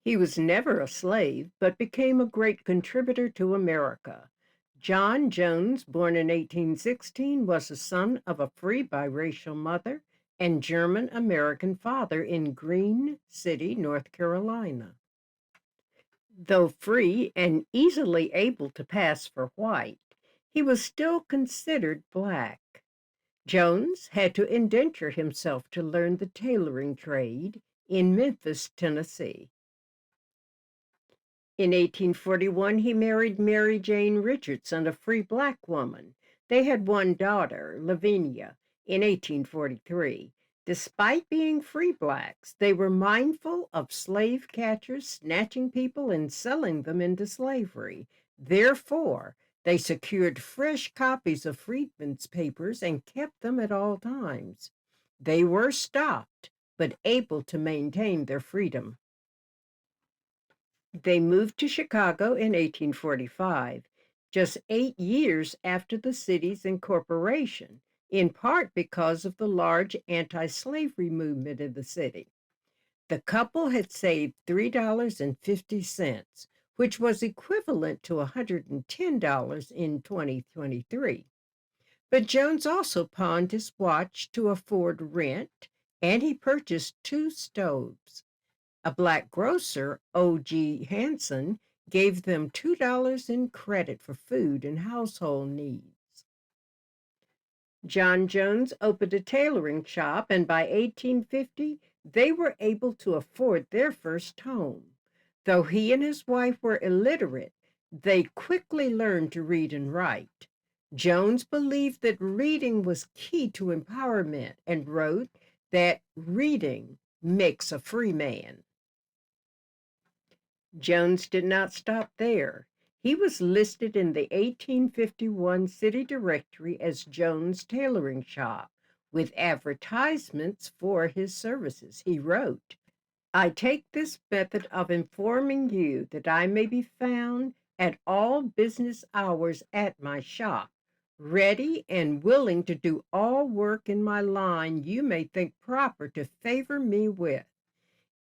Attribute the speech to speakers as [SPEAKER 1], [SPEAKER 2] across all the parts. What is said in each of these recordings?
[SPEAKER 1] He was never a slave, but became a great contributor to America. John Jones, born in 1816, was the son of a free biracial mother and German American father in Green City, North Carolina. Though free and easily able to pass for white, he was still considered black. Jones had to indenture himself to learn the tailoring trade in Memphis, Tennessee. In 1841, he married Mary Jane Richardson, a free black woman. They had one daughter, Lavinia, in 1843. Despite being free blacks, they were mindful of slave catchers snatching people and selling them into slavery. Therefore, they secured fresh copies of freedmen's papers and kept them at all times. They were stopped, but able to maintain their freedom. They moved to Chicago in 1845, just 8 years after the city's incorporation, in part because of the large anti-slavery movement in the city. The couple had saved $3.50, which was equivalent to $110 in 2023. But Jones also pawned his watch to afford rent, and he purchased two stoves. A black grocer, O.G. Hanson, gave them $2 in credit for food and household needs. John Jones opened a tailoring shop, and by 1850, they were able to afford their first home. Though he and his wife were illiterate, they quickly learned to read and write. Jones believed that reading was key to empowerment and wrote that reading makes a free man. Jones did not stop there. He was listed in the 1851 city directory as Jones Tailoring Shop, with advertisements for his services. He wrote, "I take this method of informing you that I may be found at all business hours at my shop, ready and willing to do all work in my line you may think proper to favor me with,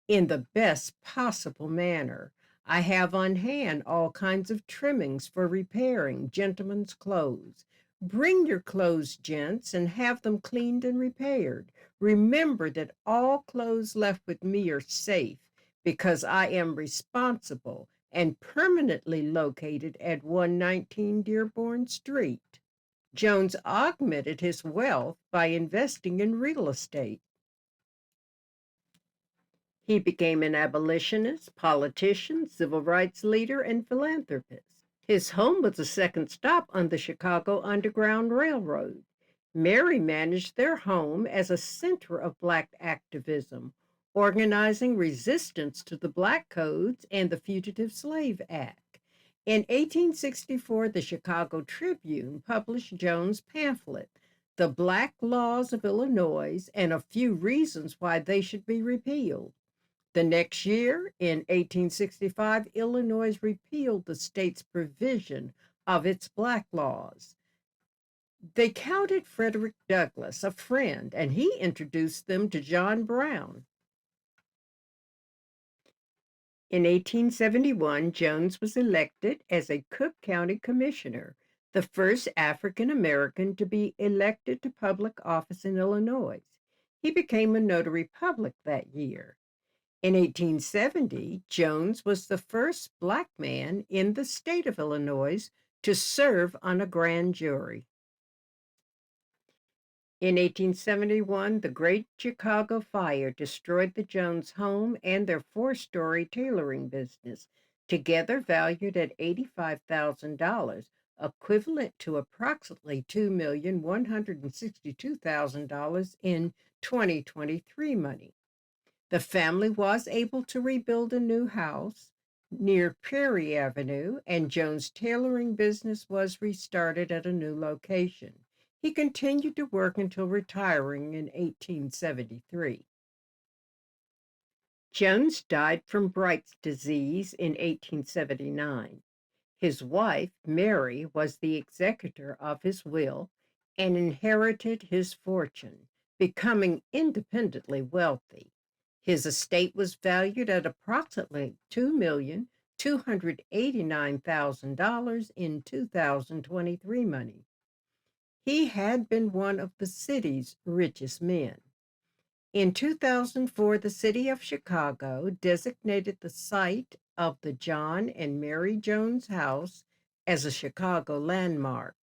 [SPEAKER 1] in the best possible manner. I have on hand all kinds of trimmings for repairing gentlemen's clothes. Bring your clothes, gents, and have them cleaned and repaired. Remember that all clothes left with me are safe because I am responsible and permanently located at 119 Dearborn Street." Jones augmented his wealth by investing in real estate. He became an abolitionist, politician, civil rights leader, and philanthropist. His home was the second stop on the Chicago Underground Railroad. Mary managed their home as a center of black activism, organizing resistance to the Black Codes and the Fugitive Slave Act. In 1864, the Chicago Tribune published Jones' pamphlet, The Black Laws of Illinois, and a few reasons why they should be repealed. The next year, in 1865, Illinois repealed the state's provision of its black laws. They counted Frederick Douglass a friend, and he introduced them to John Brown. In 1871, Jones was elected as a Cook County Commissioner, the first African American to be elected to public office in Illinois. He became a notary public that year. In 1870, Jones was the first black man in the state of Illinois to serve on a grand jury. In 1871, the Great Chicago Fire destroyed the Jones home and their four-story tailoring business, together valued at $85,000, equivalent to approximately $2,162,000 in 2023 money. The family was able to rebuild a new house near Prairie Avenue, and Jones' tailoring business was restarted at a new location. He continued to work until retiring in 1873. Jones died from Bright's disease in 1879. His wife, Mary, was the executor of his will and inherited his fortune, becoming independently wealthy. His estate was valued at approximately $2,289,000 in 2023 money. He had been one of the city's richest men. In 2004, the city of Chicago designated the site of the John and Mary Jones House as a Chicago landmark.